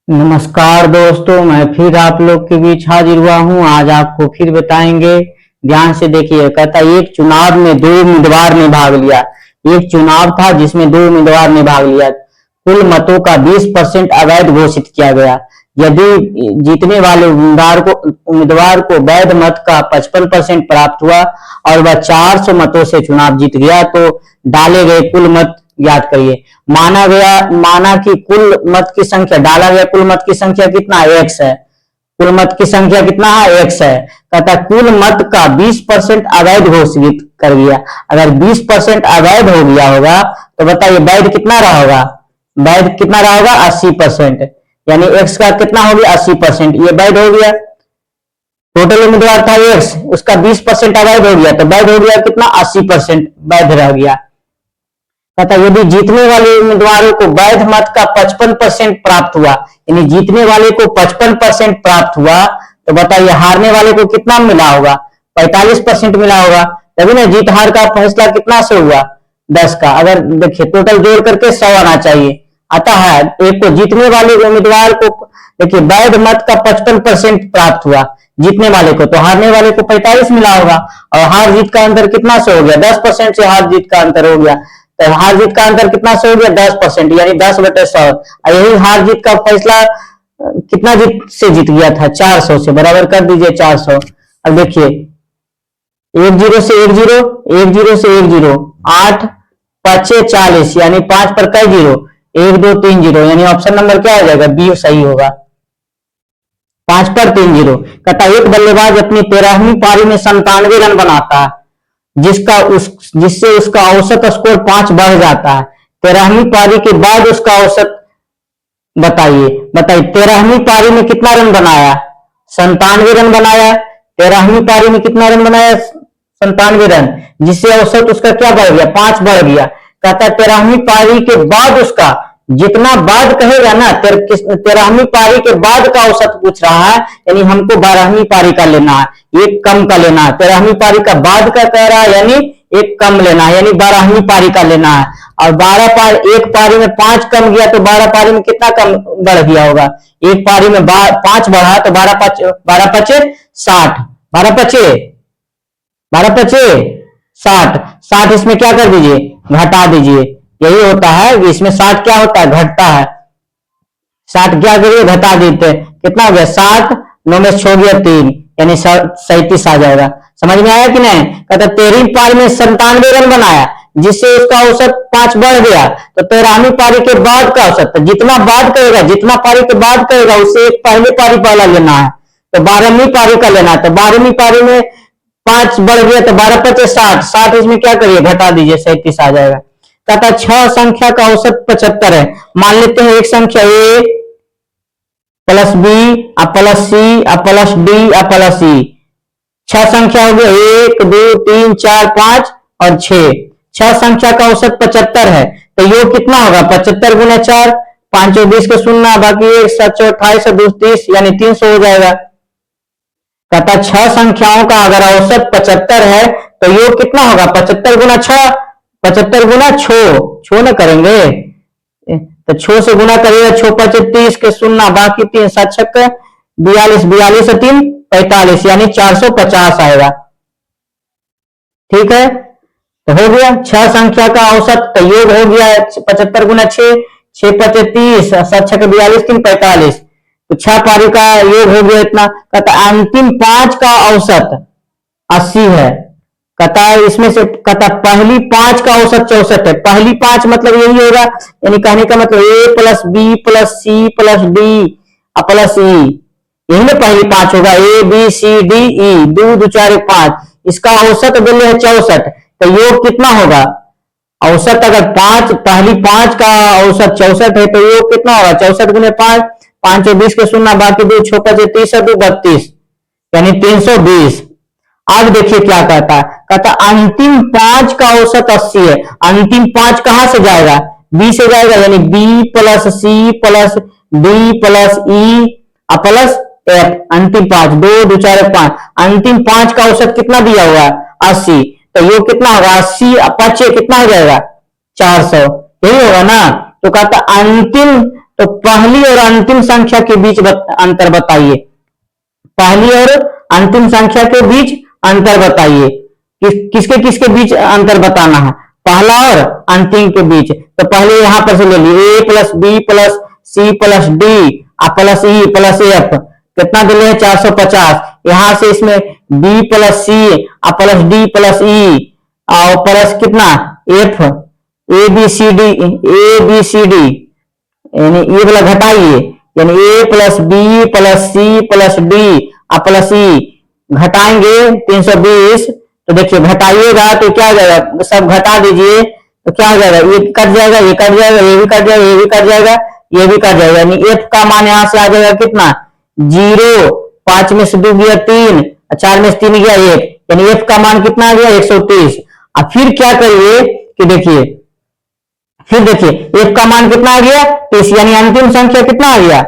नमस्कार दोस्तों, मैं फिर आप लोग के बीच हाजिर हुआ हूं। आज आपको फिर बताएंगे। ध्यान से देखिए। कहता एक चुनाव में दो उम्मीदवार ने भाग लिया। एक चुनाव था जिसमें दो उम्मीदवार ने भाग लिया। कुल मतों का 20% अवैध घोषित किया गया। यदि जीतने वाले उम्मीदवार को वैध मत का 55% प्राप्त हुआ और वह 400 मतों से चुनाव जीत गया तो डाले गए कुल मत ज्ञात करिए। माना कि कुल मत की संख्या, डाला गया कुल मत की संख्या कितना एक्स है। कुल मत की संख्या कितना है, एक्स है। कहता कुल मत का 20% अवैध घोषित कर दिया। अगर 20% अवैध हो गया होगा तो बताइए वैध कितना रहा होगा। वैध कितना रहा होगा, 80%। यानी एक्स का कितना हो गया, 80%। ये वैध हो गया। टोटल उम्मीदवार था एक्स, उसका 20% अवैध हो गया तो वैध हो गया कितना, 80% वैध रह गया। कहता यदि जीतने वाले उम्मीदवारों को वैध मत का 55% प्राप्त हुआ, यानी जीतने वाले को 55% प्राप्त हुआ तो बताइए हारने वाले को कितना मिला होगा, 45% मिला होगा। तभी ना जीत हार का फैसला कितना से हुआ, 10 का। अगर देखिए टोटल जोड़ करके 100 आना चाहिए। आता है एक को जीतने वाले उम्मीदवार को देखिए वैध मत का 55% प्राप्त हुआ जीतने वाले को, तो हारने वाले को 45 मिला होगा। और हार जीत का अंतर कितना से हो गया, 10% से हार जीत का अंतर हो गया। तो हार जीत का अंतर कितना से हो गया, 10%, यानी 10/100। यही हार जीत का फैसला कितना जीत से जीत गया था, 400 से। बराबर कर दीजिए 400। अब देखिए 10 से 10, 10 से 10, 8 5 40, यानी 5 पर कई जीरो, 1 2 3 जीरो, यानी ऑप्शन नंबर क्या हो जाएगा, बी सही होगा। 5 पर 3 जीरो। कहता एक बल्लेबाज अपनी 13वीं पारी में 97 रन बनाता है जिससे उसका औसत स्कोर 5 बढ़ जाता है। 13वीं पारी के बाद उसका औसत बताइए। 13वीं पारी में कितना रन बनाया, 97 रन बनाया। 13वीं पारी में कितना रन बनाया, 97 रन, जिससे औसत उसका क्या बढ़ गया, 5 बढ़ गया। कहता 13वीं पारी के बाद उसका जितना बाद कहेगा ना, 13वीं पारी के बाद का औसत पूछ रहा है, यानी हमको 12वीं पारी का लेना है, एक कम का लेना है। 13वीं पारी का बाद का कह रहा है, यानी एक कम लेना है, यानी 12वीं पारी का लेना है। और 12 पारी, एक पारी में 5 कम गया तो 12 पारी में कितना कम बढ़ गया होगा। एक पारी में 5 बढ़ा तो 12 5 60, 12 5 60, 60 इसमें क्या कर दीजिए, घटा दीजिए। यही होता है कि इसमें 60 क्या होता है, घटता है। 60 क्या करिए, घटा देते। कितना हो गया, 60, 9 में 6 गया 3, यानी 37 आ जाएगा। समझ में आया कि नहीं। कहता 13वीं पारी में 97 रन बनाया जिससे उसका औसत 5 बढ़ गया। तो 13वीं पारी के बाद का औसत, जितना बाद करेगा, जितना पारी के बाद करेगा उससे एक पहले पारी पहला लेना है, तो 12वीं पारी का लेना है। तो 12वीं पारी में 5 बढ़ गया तो 12 5 60, 60 इसमें क्या करिए, घटा दीजिए, 37 आ जाएगा। कहता 6 संख्या का औसत 75 है। मान लेते हैं एक संख्या A plus B plus C plus D plus E. 6 संख्या हो गया, 1 2 3 4 5 और 6। 6 संख्या का औसत 75 है तो योग कितना होगा, 75 गुना 4, 5 और 20 के शून्य, बाकी 1 7 28 और 2 30, यानी 300 हो जाएगा। कहता 6 संख्याओं का अगर औसत 75 है तो योग कितना होगा, 75 गुना 6, 75 गुना 6 न करेंगे तो 6 से गुना करिएगा, 6 5 30 के शून्य, बाकी 3 7 6 42, 42 और 3 45, यानी 450 आएगा। ठीक है, तो हो गया 6 संख्या का औसत। तो योग हो गया 75 गुना 6, 6 5 30, 7 6 42, 3 45, तो 6 पारी का योग हो गया इतना। कहता अंतिम 5 का औसत 80 है। कहता है इसमें से, कहता पहली 5 का औसत 64 है। पहली 5 मतलब यही होगा, यानी कहने का मतलब A plus B plus C plus D plus E, यही ना पहली 5 होगा, ए बी सी डी ई, 2 2 4 1 5। इसका औसत बोले है 64, तो योग कितना होगा, औसत अगर 5, पहली 5 का औसत 64 है तो योग कितना होगा, 64 गुने 5, 5 और 20 के शून्य, बाकी 2 6 5 30 और 2 32, यानी 320। अब देखिए क्या कहता है। कहता अंतिम 5 का औसत 80 है। अंतिम 5 कहां से जाएगा, बी से जाएगा, यानी B plus C plus D plus E plus F. अंतिम 5, 2 2 4 5, अंतिम 5 का औसत कितना दिया हुआ है, 80, तो ये कितना होगा, 80 5 कितना हो जाएगा, 400, यही होगा ना। तो कहता अंतिम तो पहली और अंतिम संख्या के बीच अंतर बताइए। पहली और अंतिम संख्या के बीच अंतर बताइए। किसके किसके बीच अंतर बताना है? पहला और अंतिम के बीच। तो पहले यहां पर से ले लिए a plus B plus C plus D plus E plus F, कितना दिले हैं? 450। यहां से इसमें b plus C plus D plus E और प्लस कितना F, A B C D, यानी ये वाला घटाइए, यानी a plus B plus C plus D plus E घटाएंगे 320। तो देखिए घटाइएगा तो क्या जाएगा? सब घटा दीजिए तो क्या हो जाएगा? ये कट जाएगा, ये कट जाएगा, ये भी कट जाएगा, ये भी कट जाएगा, ये भी कट जाएगा। यानी एफ का मान यहां से आ जाएगा कितना? 0। 5 में से 2 गया 3, 4 में से 3 गया 1, यानी एफ का मान कितना आ गया? 130। अब फिर क्या करिए कि देखिए, फिर देखिए एफ का मान कितना आ गया? 30, यानी अंतिम संख्या कितना आ गया?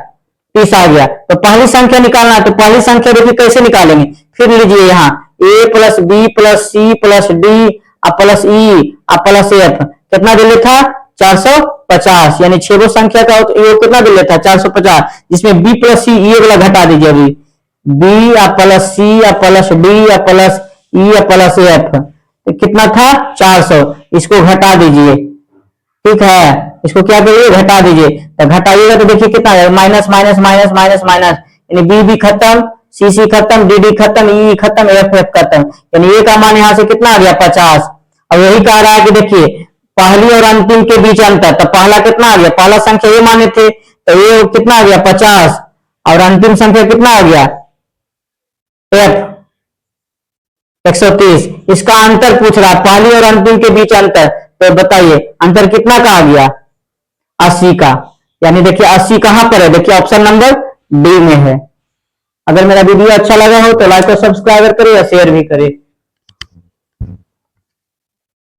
30 आ गया। तो पहली संख्या निकालना है, तो पहली संख्या देखिए कैसे निकालेंगे। फिर लीजिए यहाँ a plus B plus C plus D plus E plus F, कितना दिले था? 450, यानी 6 संख्या का योग कितना दिले था? 450, जिसमें b प्लस सी ये वाला घटा दीजिए अभी, b plus C plus D plus E plus F, तो कितना था? 400। इसको घटा दीजिए, ठीक है, इसको क्या करिए? घटा दीजिए। तो घटाइएगा तो देखिए कितना है? Minus minus minus minus minus, यानी बी भी खत्म, सी खत्म, डी खत्म, ई खत्म, एफ खत्म, यानी ए का मान यहां से कितना आ गया? 50। अब यही कह रहा है कि देखिए पहली और अंतिम के बीच अंतर, तो पहला कितना आ गया? पहला संख्या ये माने थे, तो ये कितना आ गया? 50, और अंतिम संख्या कितना आ गया? एफ 130। इसका अंतर पूछ रहा है, पहली और अंतिम के बीच अंतर, तो बताइए अंतर कितना का आ गया? 80 का। यानी देखिए 80 कहां पर है? देखिए ऑप्शन नंबर डी में है। अगर मेरा वीडियो अच्छा लगा हो तो लाइक और सब्सक्राइब करें या शेयर भी करें।